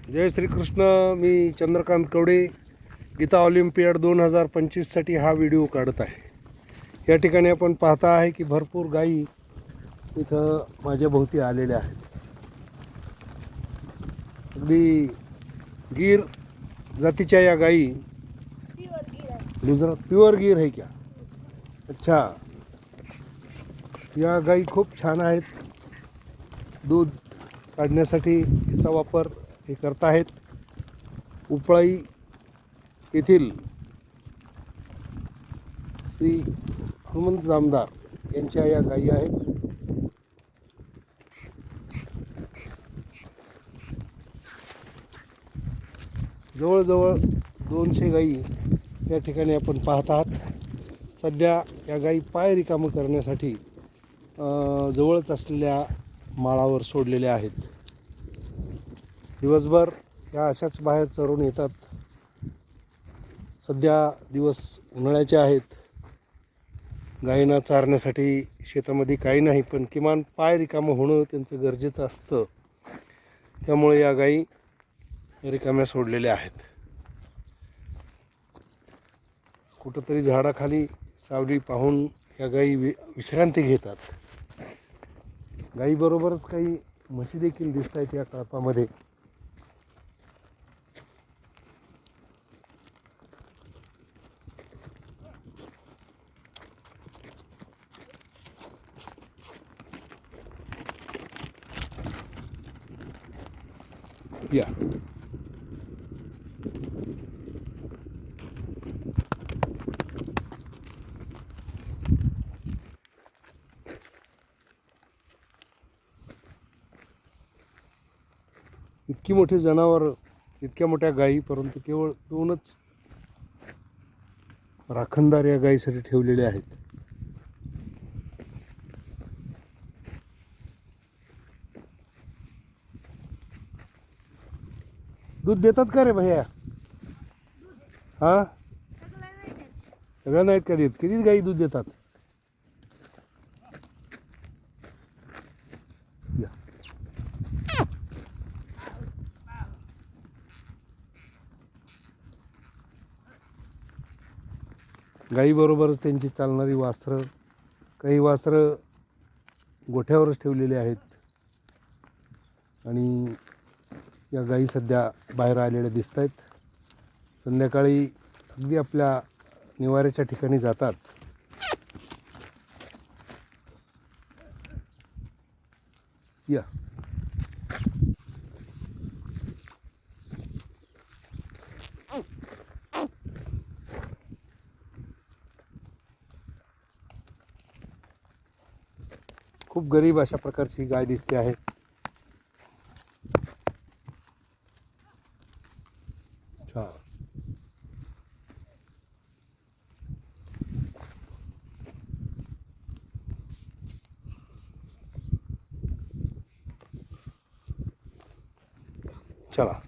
जय श्रीकृष्ण. मी Chandrakant Kawade Gita Olympiad 2025साठी हा video काढत आहे. या ठिकाणी आपण पाहता आहे की भरपूर गायी इथं माझ्या भोवती आलेल्या आहेत. अगदी गीर जातीच्या या गायी. गुजरात प्युअर गिर है क्या? अच्छा. या गायी खूप छान आहेत. दूध काढण्यासाठी याचा वापर हे करत आहेत. उपळाई येथील श्री हनुमंत जामदार यांच्या या गायी आहेत. जवळजवळ 200 गायी या ठिकाणी आपण पाहत आहात. सध्या या गायी पाय रिकामं करण्यासाठी जवळच असलेल्या माळावर सोडलेल्या आहेत. दिवसभर या अशाच बाहेर चरून येतात. सध्या दिवस उन्हाळ्याचे आहेत. गायींना चारण्यासाठी शेतामध्ये काही नाही, पण किमान पाय रिकामं होणं त्यांचं गरजेचं असतं. त्यामुळे या गायी रिकाम्या सोडलेल्या आहेत. कुठंतरी झाडाखाली सावली पाहून या गायी विश्रांती घेतात. गायीबरोबरच काही म्हशी देखील दिसत आहेत या कळपामध्ये. या इतकी मोठी जनावर, इतक्या मोठ्या गायी, परंतु केवळ 2च राखणदार या गायीसाठी ठेवलेले आहेत. दूध देतात का रे भैया? हा, सगळ्या नाहीत का देत? किती गायी दूध देतात? गायीबरोबरच त्यांची चालणारी वासरं, काही वासरं गोठ्यावरच ठेवलेले आहेत. आणि या गायी सध्या बाहेर आलेल्या दिसत आहेत. संध्याकाळी अगदी आपल्या निवाऱ्याच्या ठिकाणी जातात. या खूप गरीब अशा प्रकारची गाय दिसते आहे. चला.